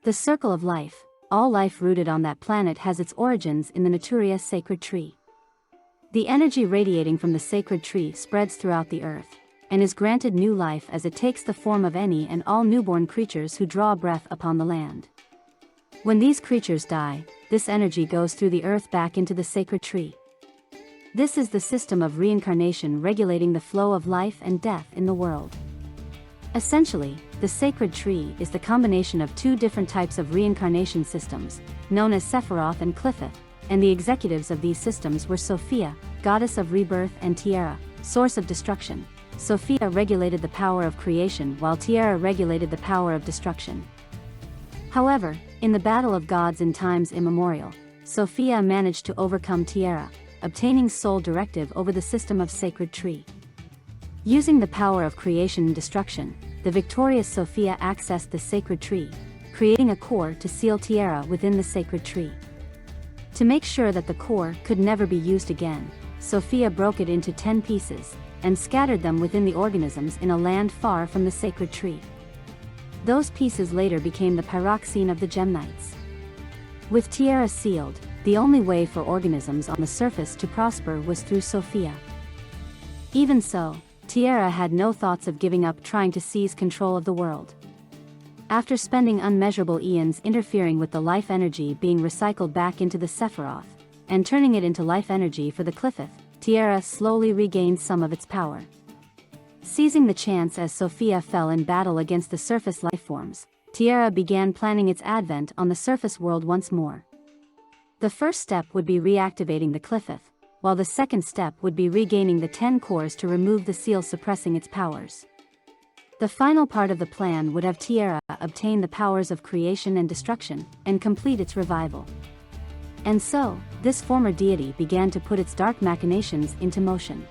The circle of life. All life rooted on that planet has its origins in the Naturia sacred tree. The energy radiating from the sacred tree spreads throughout the earth, and is granted new life as it takes the form of any and all newborn creatures who draw breath upon the land. When these creatures die, this energy goes through the earth back into the sacred tree. This is the system of reincarnation regulating the flow of life and death in the world. Essentially, the sacred tree is the combination of two different types of reincarnation systems, known as Zefra and Qliphort, and the executives of these systems were Sophia, goddess of rebirth, and Tiara, source of destruction. Sophia regulated the power of creation while Tiara regulated the power of destruction. However, in the battle of gods in times immemorial, Sophia managed to overcome Tiara, obtaining sole directive over the system of sacred tree. Using the power of creation and destruction, the victorious Sophia accessed the sacred tree, creating a core to seal Tiara within the sacred tree. To make sure that the core could never be used again, Sophia broke it into 10 pieces, and scattered them within the organisms in a land far from the sacred tree. Those pieces later became the pyroxene of the Gemnites. With Tiara sealed, the only way for organisms on the surface to prosper was through Sophia. Even so, Tiara had no thoughts of giving up trying to seize control of the world. After spending unmeasurable eons interfering with the life energy being recycled back into the Sephiroth, and turning it into life energy for the Qliphort, Tiara slowly regained some of its power. Seizing the chance as Sophia fell in battle against the surface lifeforms, Tiara began planning its advent on the surface world once more. The first step would be reactivating the Qliphort, while the second step would be regaining the 10 cores to remove the seal suppressing its powers. The final part of the plan would have Tiara obtain the powers of creation and destruction, and complete its revival. And so, this former deity began to put its dark machinations into motion.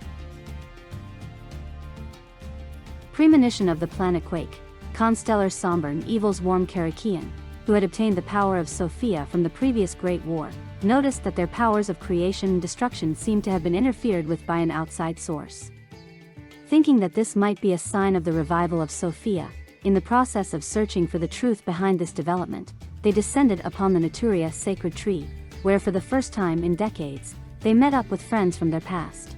Premonition of the planet quake. Constellar somber and evil's warm Karakian, who had obtained the power of Sophia from the previous Great War, noticed that their powers of creation and destruction seemed to have been interfered with by an outside source. Thinking that this might be a sign of the revival of Sophia, in the process of searching for the truth behind this development, they descended upon the Naturia sacred tree, where for the first time in decades, they met up with friends from their past.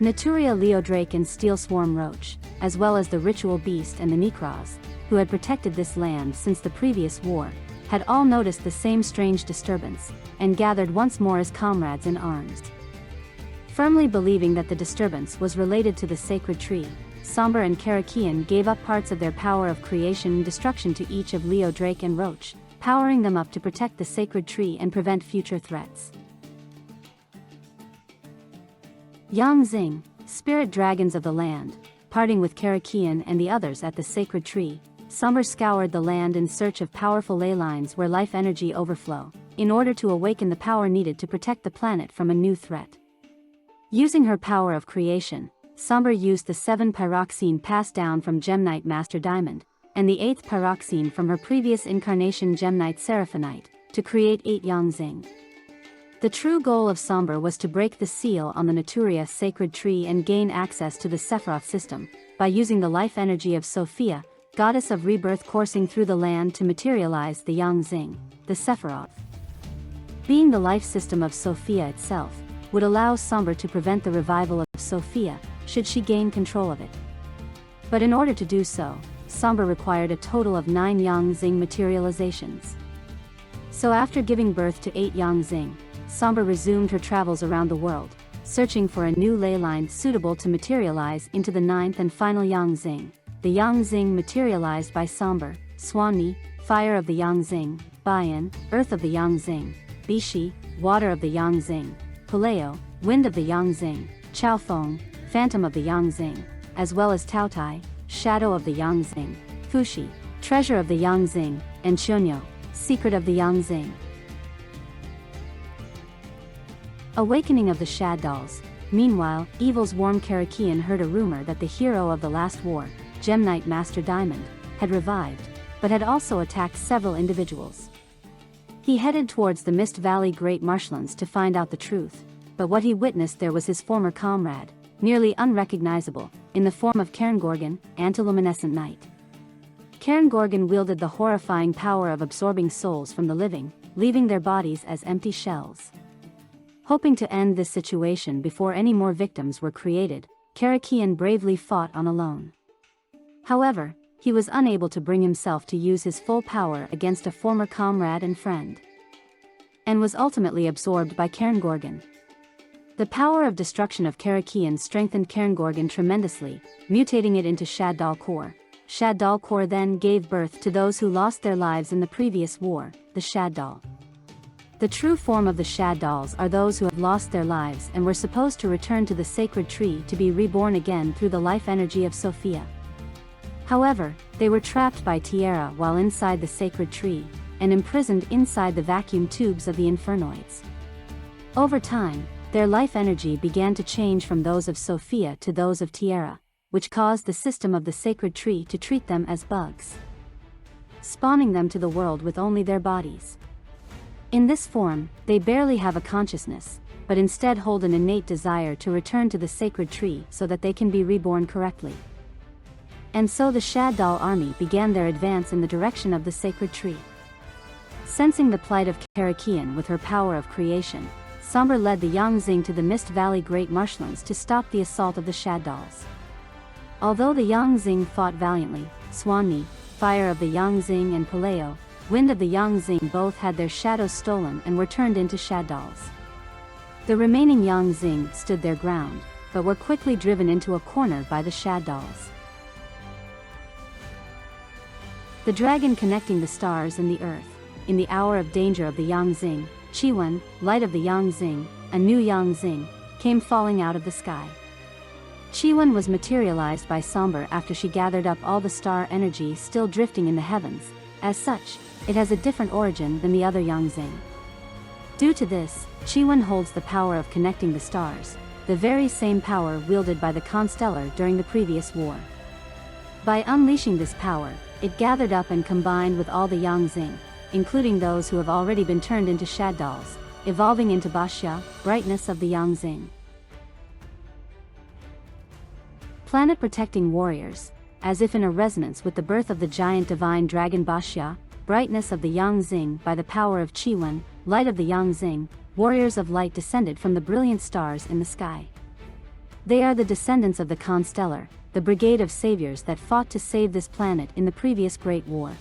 Naturia Leodrake and Steel Swarm Roach, as well as the Ritual Beast and the Necros, who had protected this land since the previous war, had all noticed the same strange disturbance, and gathered once more as comrades in arms. Firmly believing that the disturbance was related to the sacred tree, Somber and Karakian gave up parts of their power of creation and destruction to each of Leodrake and Roach, powering them up to protect the sacred tree and prevent future threats. Yang Zing, spirit dragons of the land, parting with Karakian and the others at the sacred tree, Somber scoured the land in search of powerful ley lines where life energy overflow, in order to awaken the power needed to protect the planet from a new threat. Using her power of creation, Somber used the 7 pyroxene passed down from Gemnite Master Diamond, and the 8th pyroxene from her previous incarnation Gemnite Seraphonite, to create 8 Yang Zing. The true goal of Somber was to break the seal on the Naturia sacred tree and gain access to the Sephiroth system, by using the life energy of Sophia, goddess of rebirth coursing through the land to materialize the Yang Zing, the Sephiroth. Being the life system of Sophia itself, would allow Somber to prevent the revival of Sophia, should she gain control of it. But in order to do so, Somber required a total of 9 Yang Zing materializations. So after giving birth to 8 Yang Zing, Somber resumed her travels around the world, searching for a new ley line suitable to materialize into the 9th and final Yang Zing. The Yang Zing materialized by Somber, Swanmi, fire of the Yang Zing, Bayan, earth of the Yang Zing, Bishi, water of the Yang Zing, Paleo, wind of the Yang Zing, Chaofeng, phantom of the Yang Zing, as well as Taotai, shadow of the Yang Zing, Fushi, treasure of the Yang Zing, and Chunyo, secret of the Yang Zing. Awakening of the Shaddolls. Meanwhile, Evil's warm Karakian heard a rumor that the hero of the last war, Gemnite Master Diamond, had revived, but had also attacked several individuals. He headed towards the Mist Valley Great Marshlands to find out the truth, but what he witnessed there was his former comrade, nearly unrecognizable, in the form of Cairngorgon, antiluminescent knight. Gorgon wielded the horrifying power of absorbing souls from the living, leaving their bodies as empty shells. Hoping to end this situation before any more victims were created, Karakian bravely fought on alone. However, he was unable to bring himself to use his full power against a former comrade and friend, and was ultimately absorbed by Gorgon. The power of destruction of Karakian strengthened Gorgon tremendously, mutating it into Shadoll Core. Shadoll Core then gave birth to those who lost their lives in the previous war, the Shadoll. The true form of the Shadolls are those who have lost their lives and were supposed to return to the sacred tree to be reborn again through the life energy of Sophia. However, they were trapped by Tiara while inside the sacred tree, and imprisoned inside the vacuum tubes of the Infernoids. Over time, their life energy began to change from those of Sophia to those of Tiara, which caused the system of the sacred tree to treat them as bugs, spawning them to the world with only their bodies. In this form, they barely have a consciousness, but instead hold an innate desire to return to the sacred tree so that they can be reborn correctly. And so the Shadoll army began their advance in the direction of the sacred tree. Sensing the plight of Karakian with her power of creation, Somber led the Yang Zing to the Mist Valley Great Marshlands to stop the assault of the Shadolls. Although the Yang Zing fought valiantly, Swanmi, Fire of the Yang Zing and Paleo, Wind of the Yang Zing both had their shadows stolen and were turned into Shadolls. The remaining Yang Zing stood their ground, but were quickly driven into a corner by the Shadolls. The dragon connecting the stars and the earth. In the hour of danger of the Yang Zing, Qiyuan, light of the Yang Zing, a new Yang Zing, came falling out of the sky. Qiyuan was materialized by Somber after she gathered up all the star energy still drifting in the heavens. As such, it has a different origin than the other Yang Zing. Due to this, Qiyuan holds the power of connecting the stars, the very same power wielded by the Constellar during the previous war. By unleashing this power, it gathered up and combined with all the Yang Zing, including those who have already been turned into Shadolls, evolving into Baxia, brightness of the Yang Zing. Planet protecting warriors, as if in a resonance with the birth of the giant divine dragon Baxia, brightness of the Yang Zing by the power of Qiyuan, light of the Yang Zing, warriors of light descended from the brilliant stars in the sky. They are the descendants of the Constellar, the brigade of saviors that fought to save this planet in the previous Great War.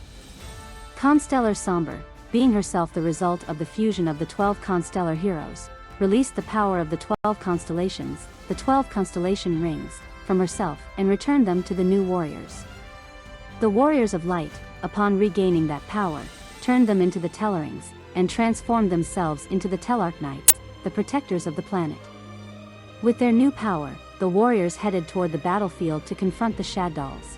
Constellar Somber, being herself the result of the fusion of the 12 Constellar heroes, released the power of the 12 constellations, the 12 constellation rings, from herself and returned them to the new warriors. The warriors of light, upon regaining that power, turned them into the Tellarings, and transformed themselves into the Stellarknights, the protectors of the planet. With their new power, the warriors headed toward the battlefield to confront the Shadolls.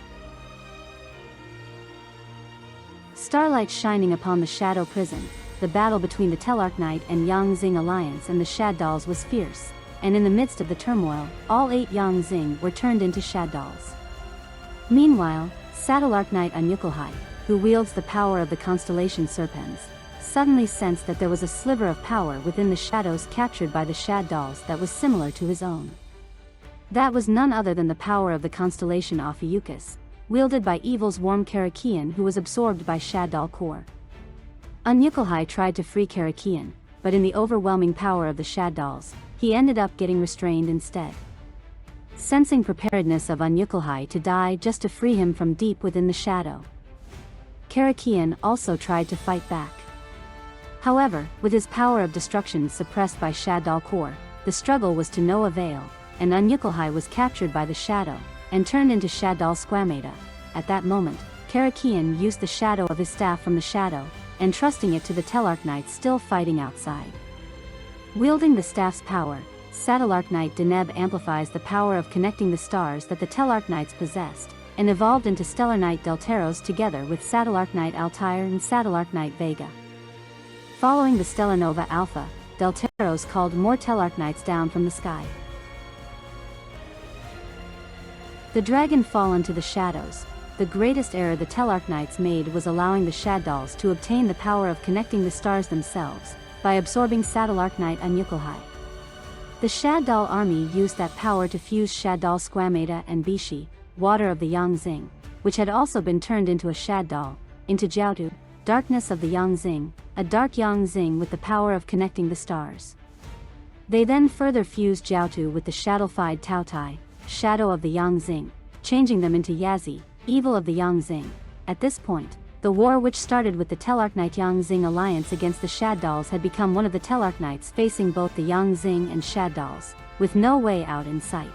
Starlight shining upon the Shadow Prison, the battle between the Stellarknight and Yang Zing alliance and the Shadolls was fierce, and in the midst of the turmoil, all 8 Yang Zing were turned into Shadolls. Meanwhile, Stellarknight Onuncu, who wields the power of the constellation Serpens, suddenly sensed that there was a sliver of power within the shadows captured by the Shadolls that was similar to his own. That was none other than the power of the constellation Ophiuchus, wielded by Evil's warm Karakian who was absorbed by Shadoll Core. Onuncu tried to free Karakian, but in the overwhelming power of the Shadolls, he ended up getting restrained instead. Sensing preparedness of Onuncu to die just to free him from deep within the shadow, Karakian also tried to fight back. However, with his power of destruction suppressed by Shadoll Core, the struggle was to no avail, and Onuncu was captured by the shadow, and turned into Shadoll Squamata. At that moment, Karakian used the shadow of his staff from the shadow, entrusting it to the Stellarknights still fighting outside. Wielding the staff's power, Stellarknight Deneb amplifies the power of connecting the stars that the Stellarknights possessed, and evolved into Stellarknight Delteros together with Stellarknight Altair and Stellarknight Vega. Following the Stellarnova Alpha, Delteros called more Stellarknights down from the sky. The dragon fall into the shadows. The greatest error the Stellarknights made was allowing the Shadolls to obtain the power of connecting the stars themselves, by absorbing Stellarknight Onuncu. The Shadoll army used that power to fuse Shadoll Squamata and Bishi, water of the Yang Zing, which had also been turned into a Shadoll, into Jiaotu, darkness of the Yang Zing, a dark Yang Zing with the power of connecting the stars. They then further fused Jiaotu with the Shadoll-fied Taotai, shadow of the Yang Zing, changing them into Yazi, evil of the Yang Zing. At this point, the war which started with the Stellarknight Yang Zing alliance against the Shadolls had become one of the Stellarknights facing both the Yang Zing and Shadolls, with no way out in sight.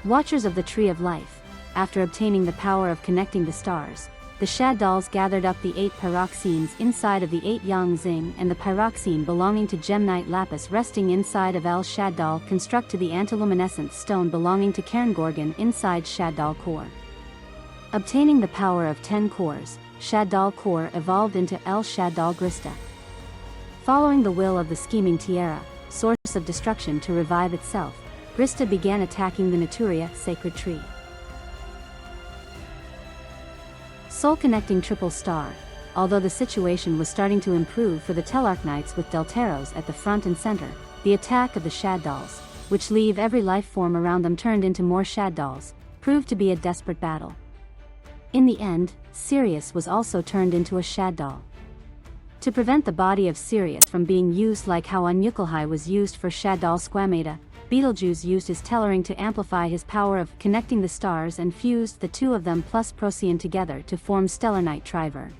Watchers of the Tree of Life, after obtaining the power of connecting the stars, the Shadolls gathered up the 8 pyroxenes inside of the 8 Yang Zing and the pyroxene belonging to Gite Lapis resting inside of El Shadoll construct to the antiluminescent stone belonging to Cairngorgon inside Shadoll core. Obtaining the power of 10 cores, Shadoll core evolved into El Shadoll Grista. Following the will of the scheming Tierra, source of destruction to revive itself, Grista began attacking the Naturia sacred tree. Soul-connecting triple star. Although the situation was starting to improve for the Stellarknights with Delteros at the front and center, the attack of the Shadolls, which leave every life form around them turned into more Shadolls, proved to be a desperate battle. In the end, Sirius was also turned into a Shadoll. To prevent the body of Sirius from being used like how Onuncu was used for Shadoll Squamata, Betelgeuse used his Tellering to amplify his power of connecting the stars and fused the two of them plus Procyon together to form Stellarknight Triver.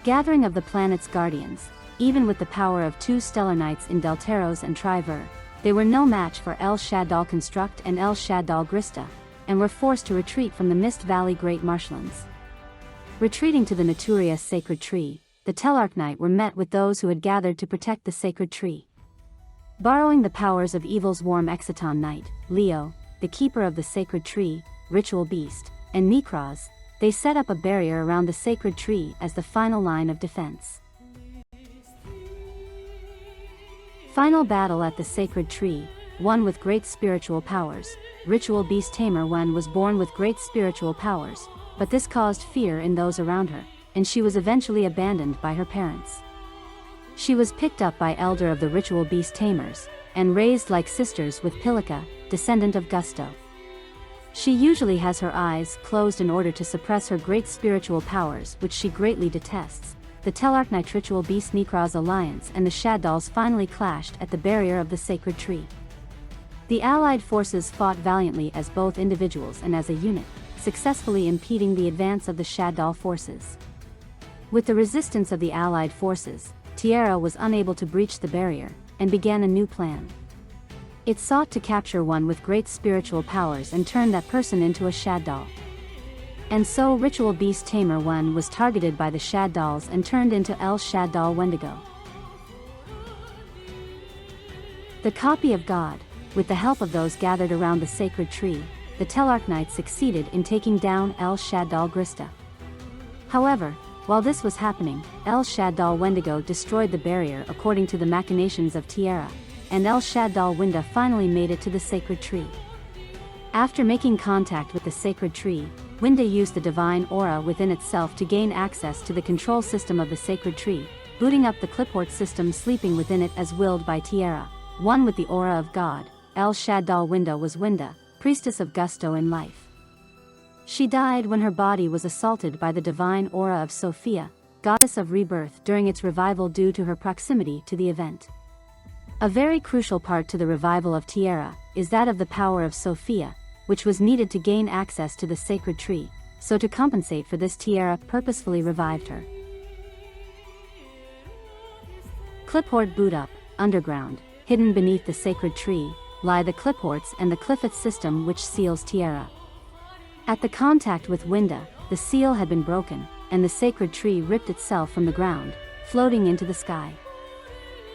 Gathering of the planet's guardians. Even with the power of 2 Stellarknights in Delteros and Triver, they were no match for El Shadoll Construct and El Shadoll Grista, and were forced to retreat from the Mist Valley Great Marshlands. Retreating to the Naturia sacred tree, the Stellarknight were met with those who had gathered to protect the sacred tree. Borrowing the powers of Evil's Warm Exciton Knight, Leo, the keeper of the sacred tree, Ritual Beast, and Necros, they set up a barrier around the sacred tree as the final line of defense. Final battle at the sacred tree. One with great spiritual powers. Ritual Beast Tamer Wen was born with great spiritual powers, but this caused fear in those around her, and she was eventually abandoned by her parents. She was picked up by Elder of the Ritual Beast Tamers, and raised like sisters with Pilica, descendant of Gusto. She usually has her eyes closed in order to suppress her great spiritual powers, which she greatly detests. The Stellarknight Ritual Beast Necros alliance and the Shadolls finally clashed at the barrier of the sacred tree. The allied forces fought valiantly as both individuals and as a unit, successfully impeding the advance of the Shadoll forces. With the resistance of the allied forces, Tiara was unable to breach the barrier, and began a new plan. It sought to capture one with great spiritual powers and turn that person into a Shadoll. And so Ritual Beast Tamer Wen was targeted by the Shadolls and turned into El Shadoll Wendigo. The copy of God. With the help of those gathered around the sacred tree, the Stellarknight succeeded in taking down El Shadoll Grista. However, while this was happening, El Shadoll Wendigo destroyed the barrier according to the machinations of Tierra, and El Shadoll Winda finally made it to the sacred tree. After making contact with the sacred tree, Winda used the divine aura within itself to gain access to the control system of the sacred tree, booting up the Qliphort system sleeping within it as willed by Tierra, one with the aura of God. El Shadoll Winda was Winda, priestess of gusto in life. She died when her body was assaulted by the divine aura of Sophia, goddess of rebirth during its revival due to her proximity to the event. A very crucial part to the revival of Tierra is that of the power of Sophia, which was needed to gain access to the sacred tree, so to compensate for this Tierra purposefully revived her. Qliphort boot up, underground, hidden beneath the sacred tree, lie the Qliphorts and the Qliphort system which seals Tierra. At the contact with Winda, the seal had been broken, and the sacred tree ripped itself from the ground, floating into the sky.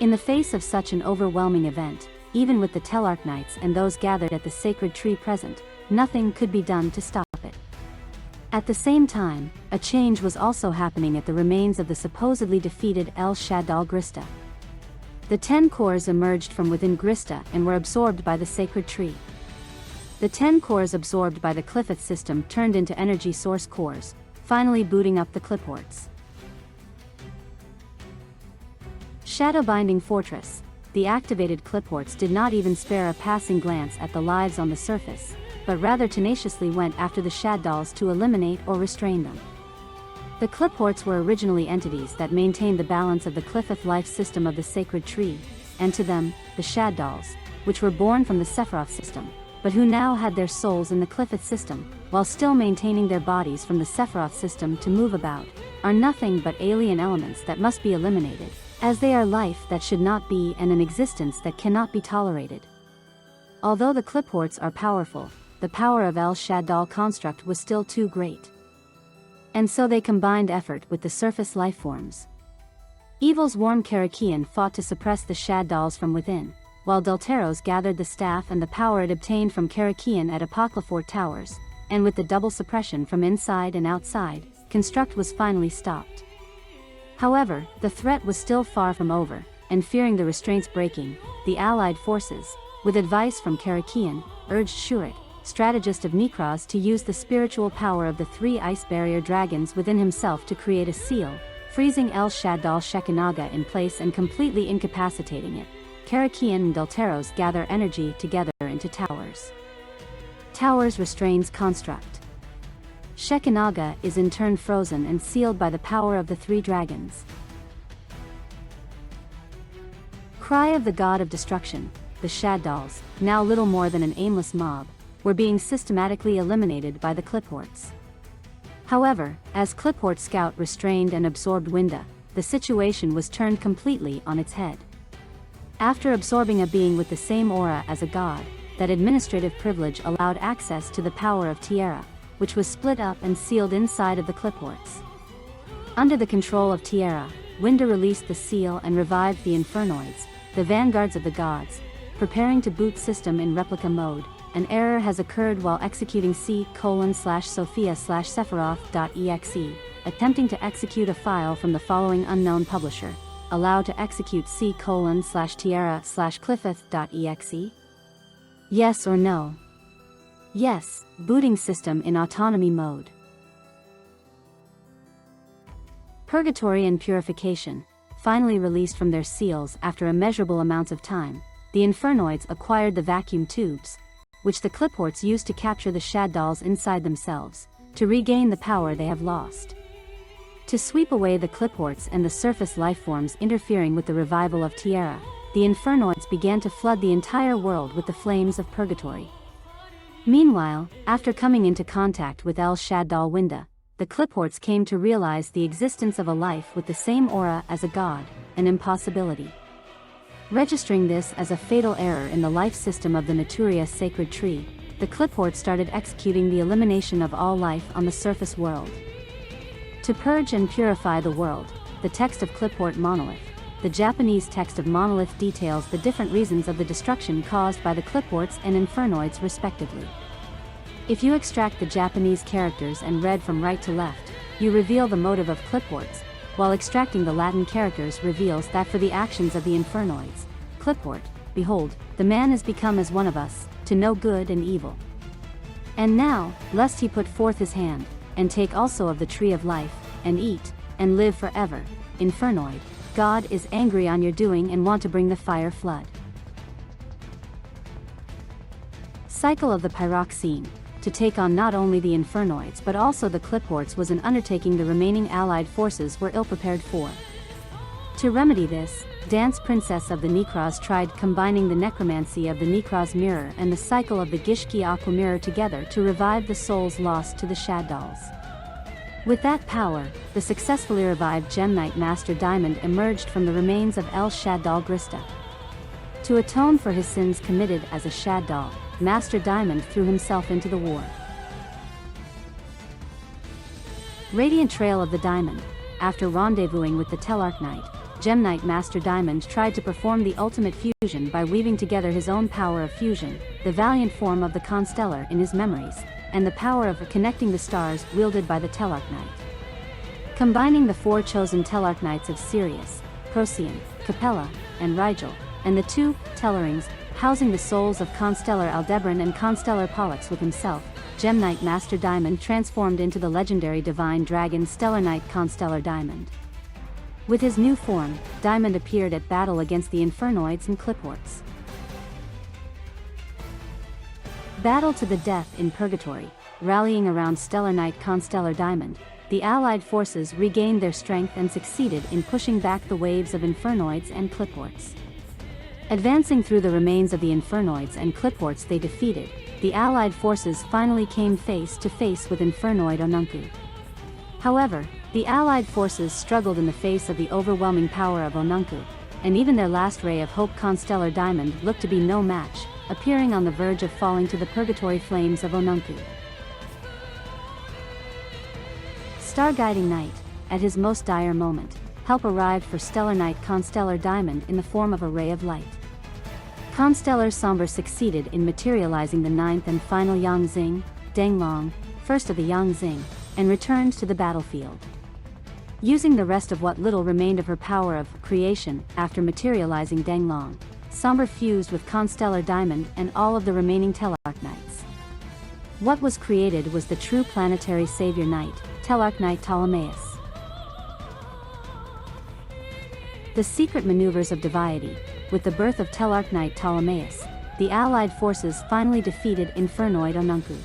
In the face of such an overwhelming event, even with the Stellarknights and those gathered at the sacred tree present, nothing could be done to stop it. At the same time, a change was also happening at the remains of the supposedly defeated El Shadoll Grista. The 10 cores emerged from within Grista and were absorbed by the sacred tree. The 10 cores absorbed by the Qliphort system turned into energy source cores, finally booting up the Qliphorts. Shadow Binding Fortress. the activated Qliphorts did not even spare a passing glance at the lives on the surface, but rather tenaciously went after the Shadolls to eliminate or restrain them. The Qliphorts were originally entities that maintained the balance of the Qliphort life system of the sacred tree, and to them, the Shadolls, which were born from the Zefra system, but who now had their souls in the Qliphort system, while still maintaining their bodies from the Zefra system to move about, are nothing but alien elements that must be eliminated, as they are life that should not be and an existence that cannot be tolerated. Although the Qliphorts are powerful, the power of El Shaddol construct was still too great. And so they combined effort with the surface lifeforms. Evil's warm Karakian fought to suppress the Shaddolls from within, while Delteros gathered the staff and the power it obtained from Karakian at Qliphort towers, and with the double suppression from inside and outside, construct was finally stopped. However, the threat was still far from over, and fearing the restraints breaking, the allied forces, with advice from Karakian, urged Shurit, strategist of Necros, to use the spiritual power of the 3 ice barrier dragons within himself to create a seal, freezing El Shaddol Shekinaga in place and completely incapacitating it. Karakian and Delteros gather energy together into towers. Towers restrains construct. Shekinaga is in turn frozen and sealed by the power of the 3 dragons. Cry of the god of destruction, the Shaddolls, now little more than an aimless mob, were being systematically eliminated by the Qliphorts. However, as Qliphort Scout restrained and absorbed Winda, the situation was turned completely on its head. After absorbing a being with the same aura as a god, that administrative privilege allowed access to the power of Tierra, which was split up and sealed inside of the Qliphorts. Under the control of Tierra, Winda released the seal and revived the Infernoids, the vanguards of the gods, preparing to boot system in replica mode. An error has occurred while executing C:/Sophia/Sephiroth.exe, attempting to execute a file from the following unknown publisher. Allow to execute C:/Tiara/Qliphort.exe? Yes or no? Yes, booting system in autonomy mode. Purgatory and Purification, finally released from their seals after immeasurable amounts of time, the Infernoids acquired the vacuum tubes, which the Qliphorts used to capture the Shaddolls inside themselves, to regain the power they have lost. To sweep away the Qliphorts and the surface lifeforms interfering with the revival of Tierra, the Infernoids began to flood the entire world with the flames of purgatory. Meanwhile, after coming into contact with El Shaddol Winda, the Qliphorts came to realize the existence of a life with the same aura as a god, an impossibility. Registering this as a fatal error in the life system of the Naturia sacred tree, the Qliphort started executing the elimination of all life on the surface world. To purge and purify the world, the text of Qliphort Monolith, the Japanese text of Monolith details the different reasons of the destruction caused by the Qliphorts and Infernoids respectively. If you extract the Japanese characters and read from right to left, you reveal the motive of Qliphorts, while extracting the Latin characters reveals that for the actions of the Infernoids, Qliphort, behold, the man is become as one of us, to know good and evil. And now, lest he put forth his hand, and take also of the tree of life, and eat, and live forever, Infernoid, God is angry on your doing and want to bring the fire flood. Cycle of the Pyroxene, to take on not only the Infernoids but also the Qliphorts was an undertaking the remaining allied forces were ill-prepared for. To remedy this, Dance Princess of the Necros tried combining the necromancy of the Necros mirror and the cycle of the Gishki Aqua mirror together to revive the souls lost to the Shaddolls. With that power, the successfully revived Gem Knight Master Diamond emerged from the remains of El Shaddol Grista. To atone for his sins committed as a Shaddol, Master Diamond threw himself into the war. Radiant Trail of the Diamond. After rendezvousing with the Stellarknight, Gem Knight Master Diamond tried to perform the ultimate fusion by weaving together his own power of fusion, the valiant form of the Constellar in his memories, and the power of connecting the stars wielded by the Stellarknight. Combining the 4 chosen Stellarknights of Sirius, Procyon, Capella, and Rigel, and the 2 Tellarings, housing the souls of Constellar Aldebaran and Constellar Pollux with himself, Gem Knight Master Diamond transformed into the legendary divine dragon Stellarknight Constellar Diamond. With his new form, Diamond appeared at battle against the Infernoids and Qliphorts. Battle to the death in Purgatory. Rallying around Stellarknight Constellar Diamond, the Allied forces regained their strength and succeeded in pushing back the waves of Infernoids and Qliphorts. Advancing through the remains of the Infernoids and Qliphorts they defeated, the Allied forces finally came face to face with Infernoid Onuncu. However, the Allied forces struggled in the face of the overwhelming power of Onuncu, and even their last ray of hope Constellar Diamond looked to be no match, appearing on the verge of falling to the purgatory flames of Onuncu. Star-guiding Knight, at his most dire moment, help arrived for Stellarknight Constellar Diamond in the form of a ray of light. Constellar Somber succeeded in materializing the ninth and final Yang Zing, Danglong, first of the Yang Zing, and returned to the battlefield. Using the rest of what little remained of her power of creation after materializing Danglong, Somber fused with Constellar Diamond and all of the remaining Stellarknights. What was created was the true planetary savior knight, Stellarknight Ptolemaeus. The secret maneuvers of Devyaty. With the birth of Stellarknight Ptolemaeus, the Allied forces finally defeated Infernoid Onuncu.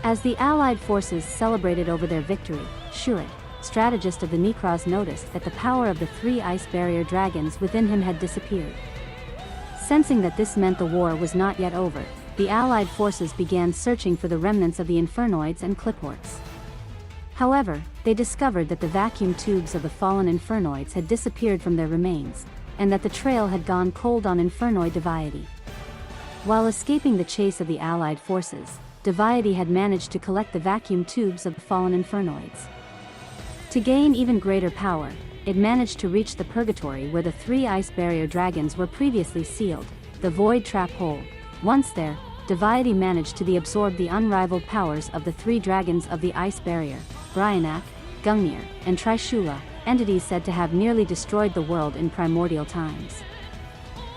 As the Allied forces celebrated over their victory, Shurit, strategist of the Necros, noticed that the power of the 3 ice barrier dragons within him had disappeared. Sensing that this meant the war was not yet over, the Allied forces began searching for the remnants of the Infernoids and Qliphorts. However, they discovered that the vacuum tubes of the fallen Infernoids had disappeared from their remains, and that the trail had gone cold on Infernoid Devyaty. While escaping the chase of the Allied forces, Devyaty had managed to collect the vacuum tubes of the fallen Infernoids. To gain even greater power, it managed to reach the purgatory where the 3 ice barrier dragons were previously sealed, the void trap hole. Once there, Devyaty managed to absorb the unrivaled powers of the 3 dragons of the ice barrier, Bryanak, Gungnir, and Trishula, entities said to have nearly destroyed the world in primordial times.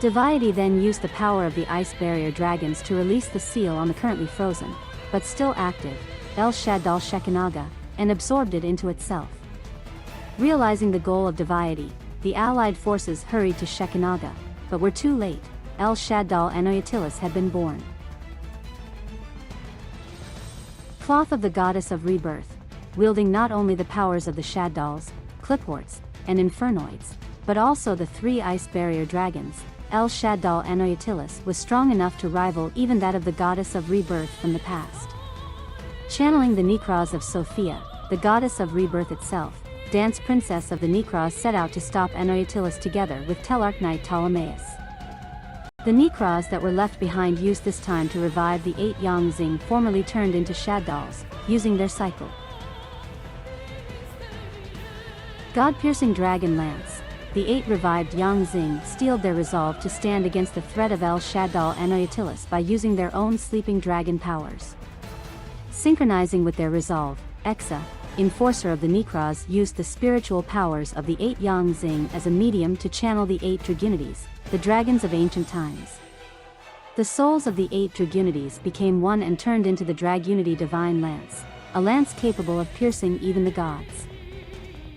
Devyaty then used the power of the ice barrier dragons to release the seal on the currently frozen, but still active, El Shadoll Shekinaga, and absorbed it into itself. Realizing the goal of Devyaty, the Allied forces hurried to Shekinaga, but were too late. El Shadoll and Antilous had been born. Cloth of the Goddess of Rebirth. Wielding not only the powers of the Shadolls, Qliphorts, and Infernoids, but also the 3 ice barrier dragons, El Shadoll and Antilous was strong enough to rival even that of the Goddess of Rebirth from the past. Channeling the Necros of Sophia, the Goddess of Rebirth itself, Dance Princess of the Necros set out to stop Antilous together with Stellarknight Ptolemaeus. The Necros that were left behind used this time to revive the 8 Yang Zing formerly turned into Shadolls, using their cycle. God-piercing Dragon Lance. The 8 revived Yang Zing steeled their resolve to stand against the threat of El Shadoll and Antilous by using their own sleeping dragon powers. Synchronizing with their resolve, Exa, Enforcer of the Necros, used the spiritual powers of the 8 Yang Zing as a medium to channel the 8 Dragunities, the dragons of ancient times. The souls of the 8 Dragunities became one and turned into the Dragunity Divine Lance, a lance capable of piercing even the gods.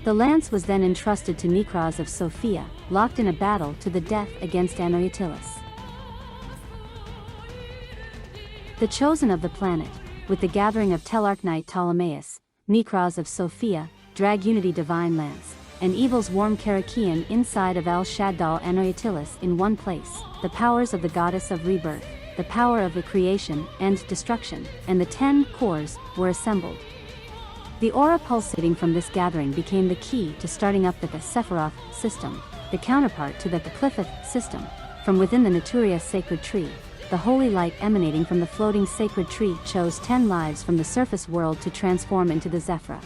The lance was then entrusted to Necros of Sophia, locked in a battle to the death against Antilous. The Chosen of the Planet. With the gathering of Stellarknight Ptolemaeus, Necros of Sophia, Dragunity Divine Lance, and Evil's Warm Karakian inside of El Shadoll and Antilous in one place, the powers of the Goddess of Rebirth, the power of the creation and destruction, and the 10 cores were assembled. The aura pulsating from this gathering became the key to starting up the Zefra system, the counterpart to the Qliphort system. From within the Naturia's sacred tree, the holy light emanating from the floating sacred tree chose 10 lives from the surface world to transform into the Zefra.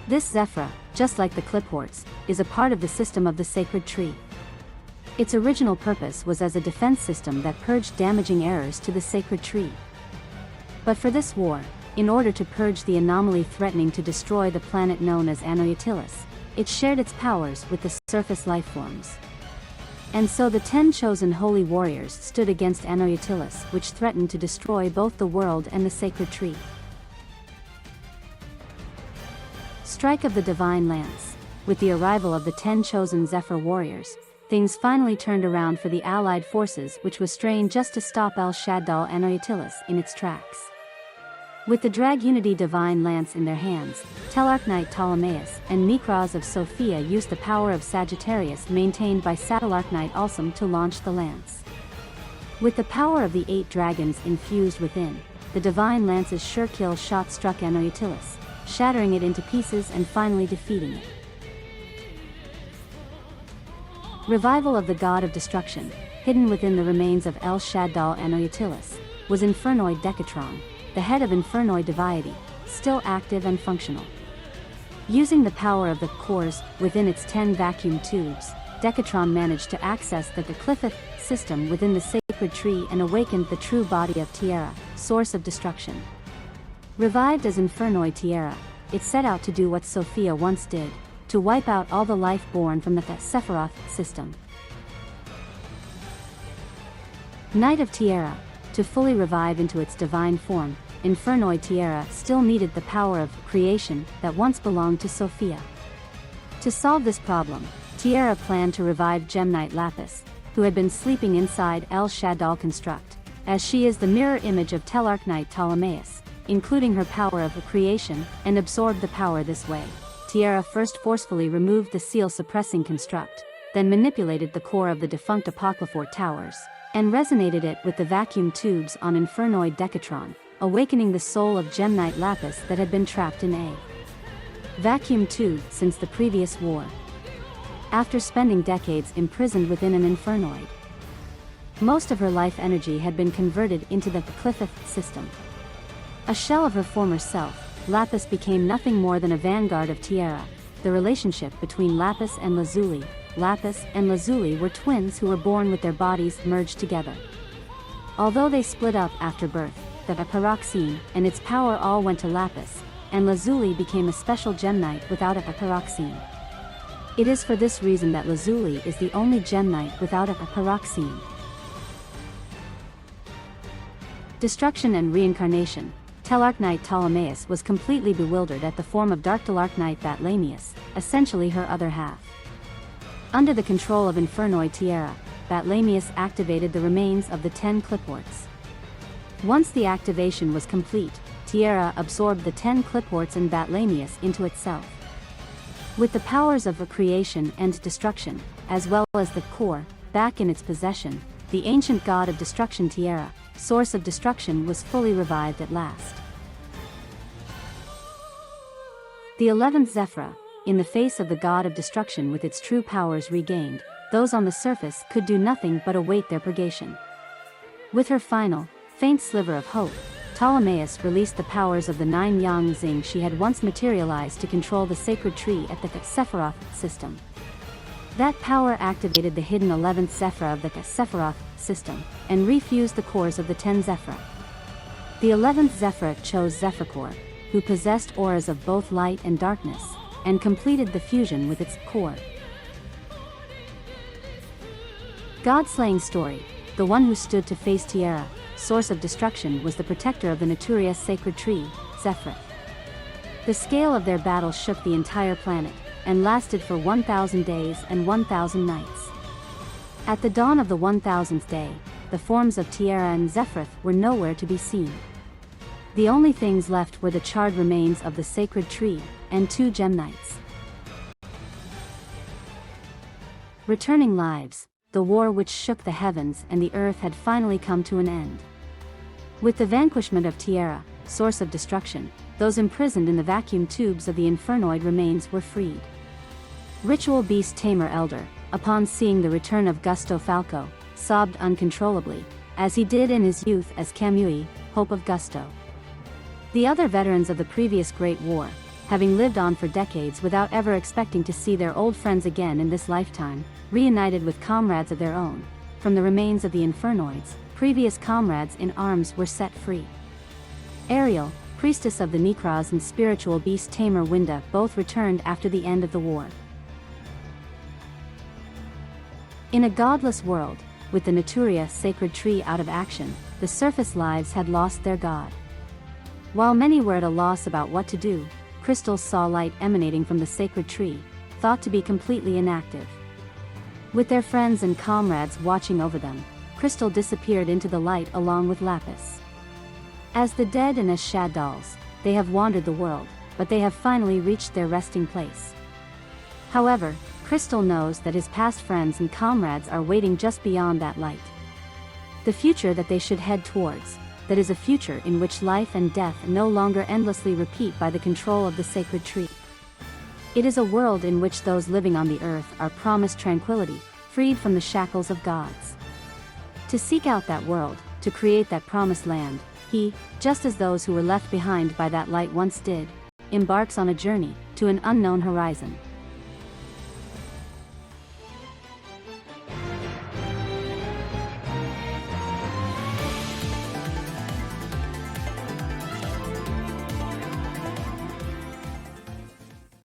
This Zefra, just like the Qliphorts, is a part of the system of the sacred tree. Its original purpose was as a defense system that purged damaging errors to the sacred tree. But for this war, in order to purge the anomaly threatening to destroy the planet known as Antilous, it shared its powers with the surface lifeforms. And so the 10 chosen holy warriors stood against Antilous, which threatened to destroy both the world and the sacred tree. Strike of the Divine Lance. with the arrival of the 10 chosen Zefra warriors, things finally turned around for the allied forces, which was strained just to stop Shadoll and Antilous in its tracks. With the Drag Unity Divine Lance in their hands, Stellarknight Ptolemaeus and Necros of Sophia used the power of Sagittarius maintained by Stellarknight Ulsum to launch the lance. With the power of the 8 dragons infused within, the Divine Lance's sure kill shot struck Antilous, shattering it into pieces and finally defeating it. Revival of the God of Destruction, hidden within the remains of Shadoll and Antilous, was Infernoid Decatron, the head of Infernoid Devyaty, still active and functional. Using the power of the cores within its 10 vacuum tubes, Decatron managed to access the Qliphort system within the sacred tree and awakened the true body of Tierra, source of destruction. Revived as Infernoid Tierra, it set out to do what Sophia once did, to wipe out all the life born from the Zefras system. Knight of Tierra, to fully revive into its divine form, Infernoid Tierra still needed the power of creation that once belonged to Sophia. To solve this problem, Tiara planned to revive Gite Lapis, who had been sleeping inside Shadoll construct, as she is the mirror image of Stellarknight Ptolemaeus, including her power of creation, and absorbed the power this way. Tiara first forcefully removed the seal-suppressing construct, then manipulated the core of the defunct Qliphort towers, and resonated it with the vacuum tubes on Infernoid Decatron, awakening the soul of Gite Lapis that had been trapped in a vacuum tube since the previous war. After spending decades imprisoned within an Infernoid, most of her life energy had been converted into the Qliphort system. A shell of her former self, Lapis became nothing more than a vanguard of Tiara. The relationship between Lapis and Lazuli. Lapis and Lazuli were twins who were born with their bodies merged together. Although they split up after birth, the Paroxene and its power all went to Lapis, and Lazuli became a special Gemknight without a Paroxene. It is for this reason that Lazuli is the only Gemknight without a Paroxene. Destruction and reincarnation. Stellarknight Ptolemaeus was completely bewildered at the form of Dark Stellarknight Batlanius, essentially her other half. Under the control of Infernoid Tierra, Batlanius activated the remains of the 10 Qliphorts. Once the activation was complete, Tiara absorbed the 10 Qliphorts and Batlanius into itself. With the powers of recreation and destruction, as well as the core, back in its possession, the ancient god of destruction Tiara, source of destruction, was fully revived at last. The 11th Zefra, in the face of the god of destruction with its true powers regained, those on the surface could do nothing but await their purgation. With her final, faint sliver of hope, Ptolemaeus released the powers of the 9 Yang Zing she had once materialized to control the sacred tree at the Zefras system. That power activated the hidden 11th Zefra of the Zefras system, and refused the cores of the 10 Zefra. The 11th Zefra chose Zefracore, who possessed auras of both light and darkness, and completed the fusion with its core. God-slaying story. The one who stood to face Tiara, source of destruction, was the protector of the notorious sacred tree, Zefra. The scale of their battle shook the entire planet, and lasted for 1,000 days and 1,000 nights. At the dawn of the 1,000th day, the forms of Tiara and Zefras were nowhere to be seen. The only things left were the charred remains of the sacred tree, and 2 Gemknights. Returning lives. The war which shook the heavens and the earth had finally come to an end. With the vanquishment of Tiara, source of destruction, those imprisoned in the vacuum tubes of the Infernoid remains were freed. Ritual Beast Tamer Elder, upon seeing the return of Gusto Falco, sobbed uncontrollably, as he did in his youth as Kamui, Hope of Gusto. The other veterans of the previous Great War, having lived on for decades without ever expecting to see their old friends again in this lifetime, reunited with comrades of their own. From the remains of the Infernoids, previous comrades in arms were set free. Ariel, priestess of the Necros, and spiritual beast tamer Winda both returned after the end of the war. In a godless world, with the Naturia sacred tree out of action, the surface lives had lost their god. While many were at a loss about what to do, crystals saw light emanating from the sacred tree, thought to be completely inactive. With their friends and comrades watching over them, Crystal disappeared into the light along with Lapis. As the dead and as Shadolls, they have wandered the world, but they have finally reached their resting place. However, Crystal knows that his past friends and comrades are waiting just beyond that light. The future that they should head towards, that is a future in which life and death no longer endlessly repeat by the control of the sacred tree. It is a world in which those living on the earth are promised tranquility, freed from the shackles of gods. To seek out that world, to create that promised land, he, just as those who were left behind by that light once did, embarks on a journey to an unknown horizon.